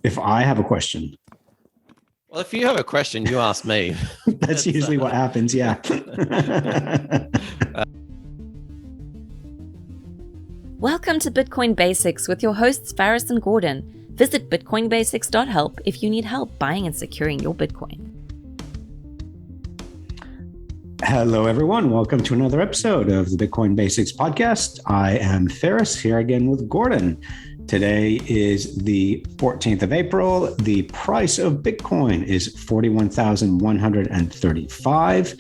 If I have a question. Well, if you have a question, you ask me. That's usually what happens, yeah. Welcome to Bitcoin Basics with your hosts Faris and Gordon. Visit bitcoinbasics.help if you need help buying and securing your Bitcoin. Hello, everyone. Welcome to another episode of the Bitcoin Basics podcast. I am Faris, here again with Gordon. Today is the 14th of April. The price of Bitcoin is 41,135.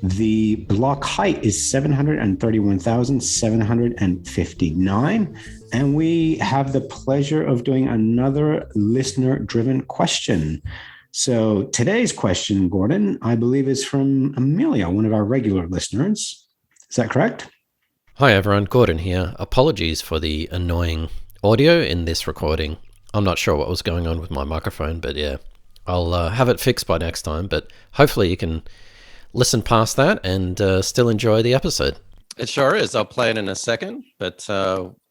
The block height is 731,759. And we have the pleasure of doing another listener-driven question. So today's question, Gordon, I believe is from Amelia, one of our regular listeners. Is that correct? Hi, everyone. Gordon here. Apologies for the annoying audio in this recording. I'm not sure what was going on with my microphone, but yeah, I'll have it fixed by next time. But hopefully you can listen past that and still enjoy the episode. It sure is. I'll play it in a second. But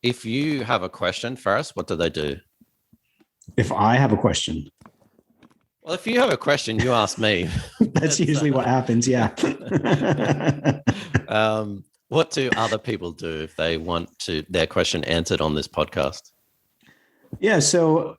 if you have a question, Faris, what do they do? If I have a question. Well, if you have a question, you ask me. That's usually what happens, yeah. What do other people do if they want their question answered on this podcast? Yeah, so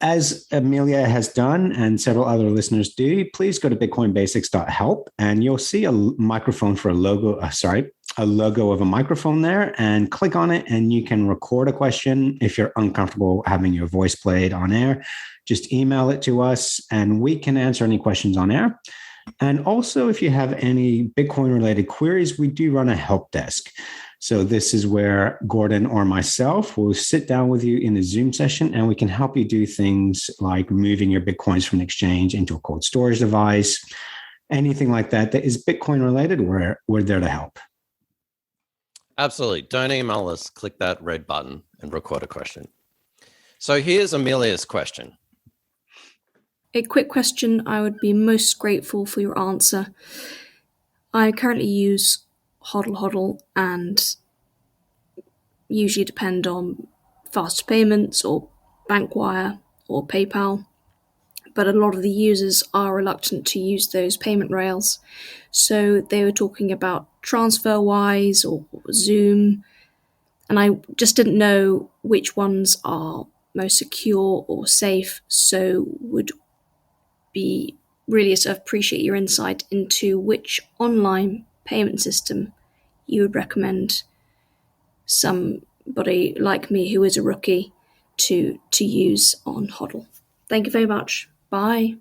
as Amelia has done and several other listeners do, please go to bitcoinbasics.help and you'll see a microphone for a logo of a microphone there, and click on it and you can record a question. If you're uncomfortable having your voice played on air, just email it to us and we can answer any questions on air. And also, if you have any Bitcoin related queries, we do run a help desk. So this is where Gordon or myself will sit down with you in a Zoom session and we can help you do things like moving your Bitcoins from an exchange into a cold storage device, anything like that that is Bitcoin related. We're there to help. Absolutely. Don't email us. Click that red button and record a question. So here's Amelia's question. A quick question. I would be most grateful for your answer. I currently use HODL and usually depend on fast payments or Bankwire or PayPal, but a lot of the users are reluctant to use those payment rails. So they were talking about TransferWise or Zoom, and I just didn't know which ones are most secure or safe, so would be really appreciate your insight into which online payment system you would recommend somebody like me who is a rookie to use on HODL. Thank you very much. Bye.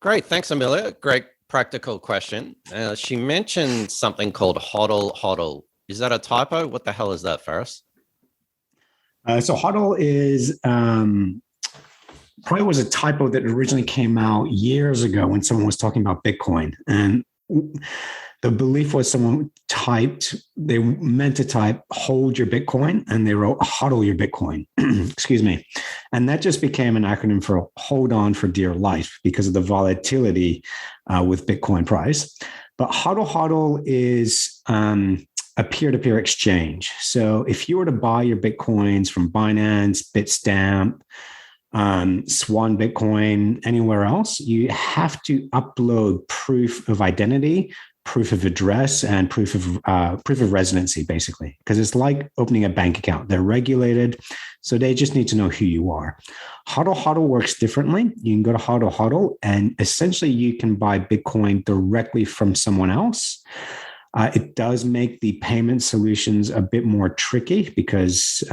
Great. Thanks, Amelia. Great practical question. She mentioned something called HODL. Is that a typo? What the hell is that, Faris? So HODL is probably was a typo that originally came out years ago when someone was talking about Bitcoin. And the belief was they meant to type hold your Bitcoin and they wrote HODL your Bitcoin. Excuse me. And that just became an acronym for hold on for dear life because of the volatility with Bitcoin price. But HODL is a peer-to-peer exchange. So if you were to buy your Bitcoins from Binance, Bitstamp, Swan Bitcoin, anywhere else, you have to upload proof of identity, proof of address, and proof of residency, basically, because it's like opening a bank account. They're regulated, so they just need to know who you are. HODL works differently. You can go to HODL, and essentially you can buy Bitcoin directly from someone else. It does make the payment solutions a bit more tricky because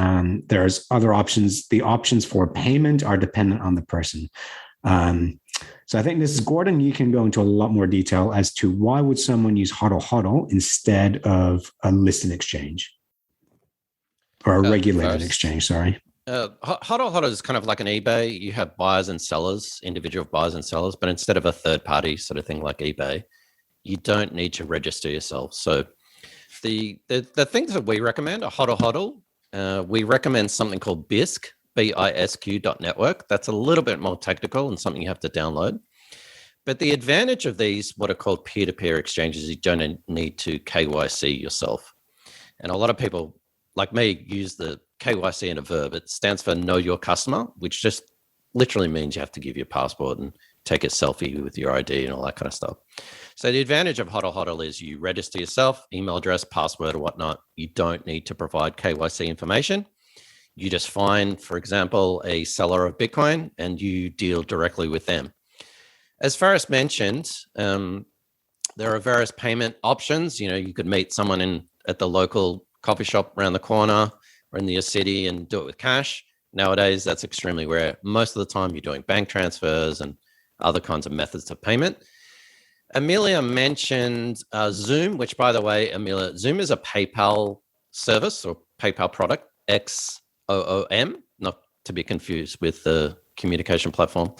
there's other options. The options for payment are dependent on the person. So I think this is Gordon. You can go into a lot more detail as to why would someone use HODL instead of a listed exchange or a regulated exchange. Sorry. HODL is kind of like an eBay. You have buyers and sellers, individual buyers and sellers, but instead of a third party sort of thing like eBay, you don't need to register yourself. So the things that we recommend are HODL. We recommend something called BISC, BISQ.network. That's a little bit more technical and something you have to download. But the advantage of these, what are called peer-to-peer exchanges, you don't need to KYC yourself. And a lot of people, like me, use the KYC in a verb. It stands for Know Your Customer, which just literally means you have to give your passport and take a selfie with your ID and all that kind of stuff. So the advantage of HODL HODL is you register yourself, email address, password, or whatnot. You don't need to provide KYC information. You just find, for example, a seller of Bitcoin and you deal directly with them. As Faris mentioned, there are various payment options. You could meet someone at the local coffee shop around the corner or in your city and do it with cash. Nowadays, that's extremely rare. Most of the time, you're doing bank transfers and other kinds of methods of payment. Amelia mentioned Zoom, which, by the way, Amelia, Zoom is a PayPal service or PayPal product, XOOM, not to be confused with the communication platform,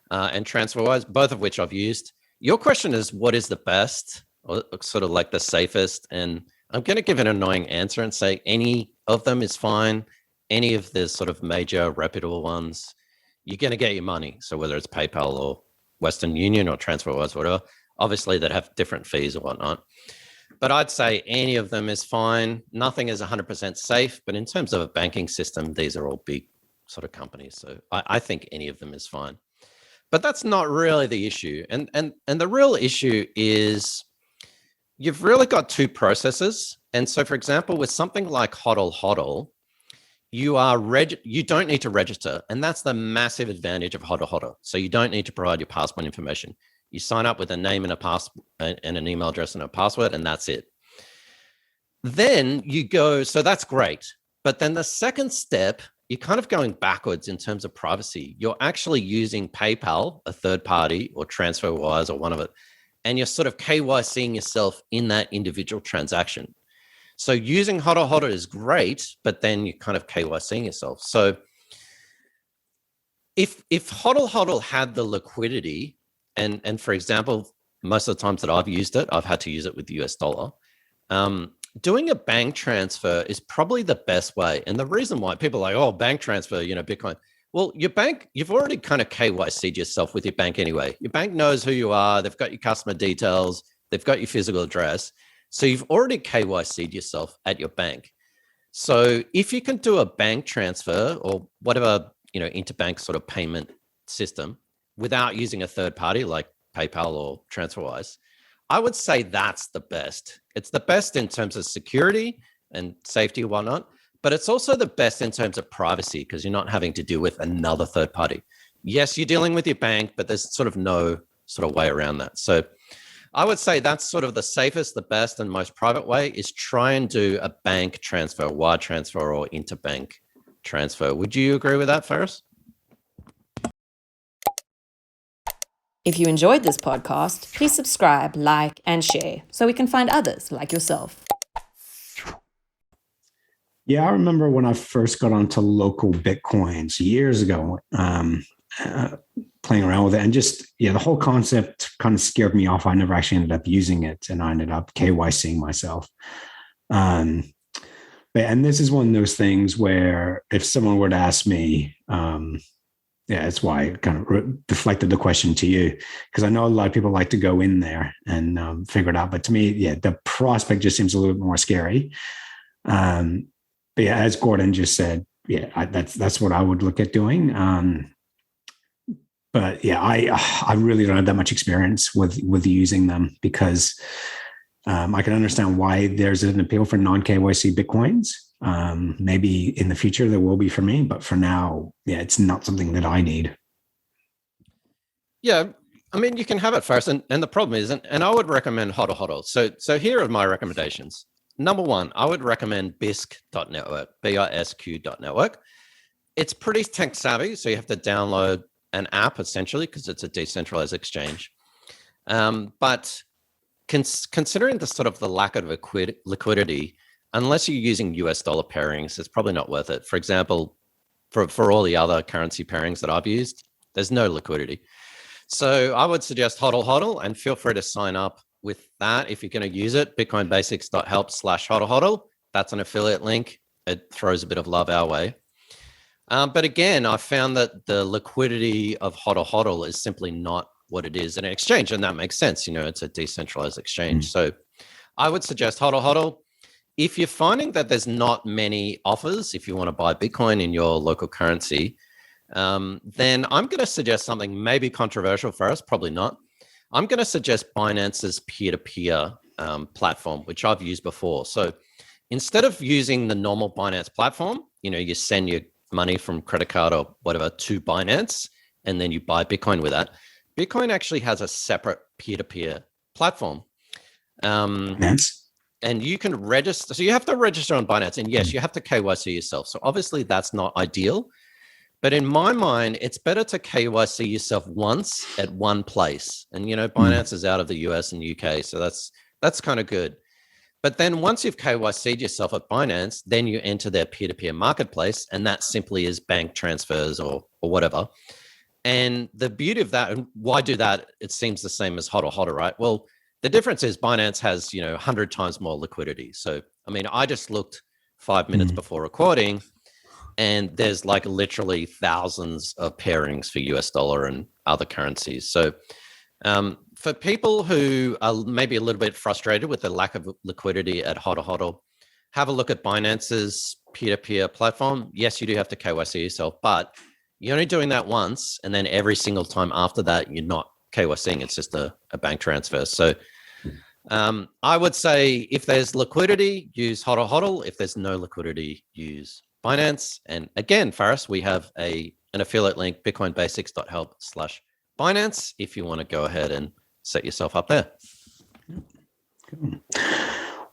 and TransferWise, both of which I've used. Your question is, what is the best, or sort of like the safest? And I'm going to give an annoying answer and say any of them is fine. Any of the sort of major reputable ones, you're going to get your money. So whether it's PayPal or Western Union or TransferWise, whatever, obviously that have different fees or whatnot. But I'd say any of them is fine. Nothing is 100% safe. But in terms of a banking system, these are all big sort of companies. So I think any of them is fine. But that's not really the issue. And the real issue is you've really got two processes. And so, for example, with something like HODL HODL, you don't need to register. And that's the massive advantage of HODL HODL. So you don't need to provide your passport information. You sign up with a name and an email address and a password, and that's it. Then you go, so that's great. But then the second step, you're kind of going backwards in terms of privacy. You're actually using PayPal, a third party, or TransferWise, or one of it, and you're sort of KYCing yourself in that individual transaction. So using HODL HODL is great, but then you're kind of KYCing yourself. So if HODL HODL had the liquidity, and for example, most of the times that I've used it, I've had to use it with the US dollar. Doing a bank transfer is probably the best way. And the reason why people are like, oh, bank transfer, Bitcoin. Well, your bank, you've already kind of KYC'd yourself with your bank anyway. Your bank knows who you are. They've got your customer details. They've got your physical address. So you've already KYC'd yourself at your bank. So if you can do a bank transfer or whatever, interbank sort of payment system without using a third party like PayPal or TransferWise, I would say that's the best. It's the best in terms of security and safety and whatnot, but it's also the best in terms of privacy because you're not having to deal with another third party. Yes, you're dealing with your bank, but there's sort of no sort of way around that. So I would say that's sort of the safest, the best, and most private way is try and do a bank transfer, wire transfer, or interbank transfer. Would you agree with that, Faris? If you enjoyed this podcast, please subscribe, like, and share so we can find others like yourself. Yeah, I remember when I first got onto local Bitcoins years ago, playing around with it, and just, the whole concept kind of scared me off. I never actually ended up using it, and I ended up KYCing myself. And this is one of those things where if someone were to ask me, that's why I kind of deflected the question to you, because I know a lot of people like to go in there and figure it out. But to me, the prospect just seems a little bit more scary. But as Gordon just said, that's what I would look at doing. But I really don't have that much experience with using them because I can understand why there's an appeal for non-KYC Bitcoins. Maybe in the future there will be for me, but for now, it's not something that I need. Yeah, I mean, you can have it first, and the problem is, and I would recommend HODL HODL. So here are my recommendations. Number one, I would recommend bisq.network, bisq.network. It's pretty tech savvy, so you have to download an app essentially because it's a decentralized exchange. But considering the sort of the lack of liquidity, unless you're using US dollar pairings, it's probably not worth it. For example, for all the other currency pairings that I've used, there's no liquidity. So I would suggest HODL HODL, and feel free to sign up with that if you're going to use it. bitcoinbasics.help/HODL HODL. That's an affiliate link. It throws a bit of love our way. But again, I found that the liquidity of HODL HODL is simply not what it is in an exchange, and that makes sense. It's a decentralized exchange. So I would suggest HODL HODL. if you're finding that there's not many offers, if you want to buy Bitcoin in your local currency, then I'm going to suggest something maybe controversial for us, probably not. I'm going to suggest Binance's peer-to-peer platform, which I've used before. So instead of using the normal Binance platform, you send your money from credit card or whatever to Binance, and then you buy Bitcoin with that. Bitcoin actually has a separate peer-to-peer platform. And you can register. So you have to register on Binance. And yes, you have to KYC yourself. So obviously that's not ideal. But in my mind, it's better to KYC yourself once at one place. And, Binance is out of the US and UK. So that's kind of good. But then once you've KYC'd yourself at Binance, then you enter their peer-to-peer marketplace. And that simply is bank transfers or whatever. And the beauty of that, and why do that? It seems the same as HODL HODL, right? Well, the difference is Binance has, 100 times more liquidity. So, I just looked 5 minutes before recording, and there's like literally thousands of pairings for US dollar and other currencies. So for people who are maybe a little bit frustrated with the lack of liquidity at HODL HODL, have a look at Binance's peer-to-peer platform. Yes, you do have to KYC yourself, but you're only doing that once, and then every single time after that, you're not KYCing. It's just a bank transfer. So I would say if there's liquidity, use HODL HODL. If there's no liquidity, use Binance. And again, Faris, we have an affiliate link, bitcoinbasics.help/Binance, if you want to go ahead and set yourself up there. Cool.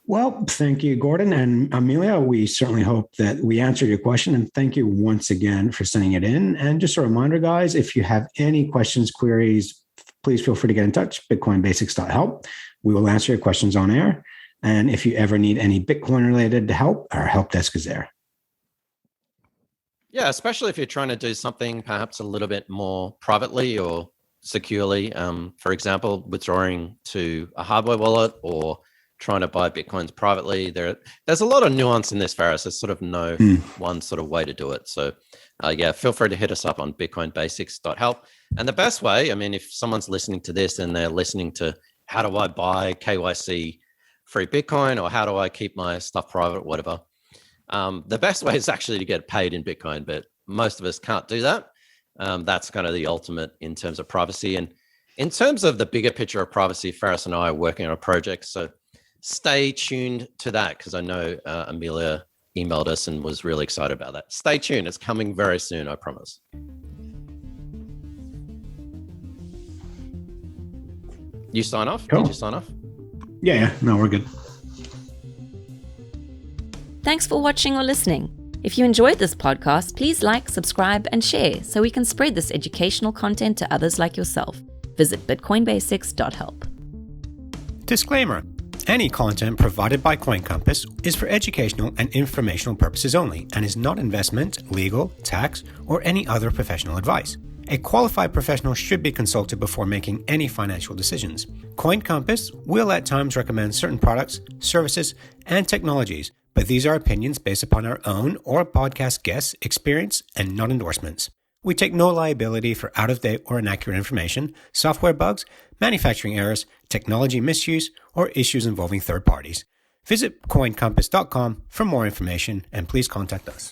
Well, thank you, Gordon and Amelia. We certainly hope that we answered your question. And thank you once again for sending it in. And just a reminder, guys, if you have any questions, queries, please feel free to get in touch, bitcoinbasics.help. We will answer your questions on air. And if you ever need any Bitcoin-related help, our help desk is there. Yeah, especially if you're trying to do something perhaps a little bit more privately or securely. For example, withdrawing to a hardware wallet or trying to buy Bitcoins privately. There's a lot of nuance in this, Faris. There's sort of no one sort of way to do it. So feel free to hit us up on bitcoinbasics.help. And the best way, if someone's listening to this and they're listening to how do I buy KYC free Bitcoin or how do I keep my stuff private, whatever, the best way is actually to get paid in Bitcoin, but most of us can't do that. That's kind of the ultimate in terms of privacy. And in terms of the bigger picture of privacy, Faris and I are working on a project. So stay tuned to that, because I know Amelia emailed us and was really excited about that. Stay tuned. It's coming very soon, I promise. You sign off? Cool. Did you sign off? Yeah. No, we're good. Thanks for watching or listening. If you enjoyed this podcast, please like, subscribe, and share so we can spread this educational content to others like yourself. Visit bitcoinbasics.help. Disclaimer. Any content provided by CoinCompass is for educational and informational purposes only and is not investment, legal, tax, or any other professional advice. A qualified professional should be consulted before making any financial decisions. CoinCompass will at times recommend certain products, services, and technologies, but these are opinions based upon our own or podcast guests' experience and not endorsements. We take no liability for out-of-date or inaccurate information, software bugs, manufacturing errors, technology misuse, or issues involving third parties. Visit coincompass.com for more information and please contact us.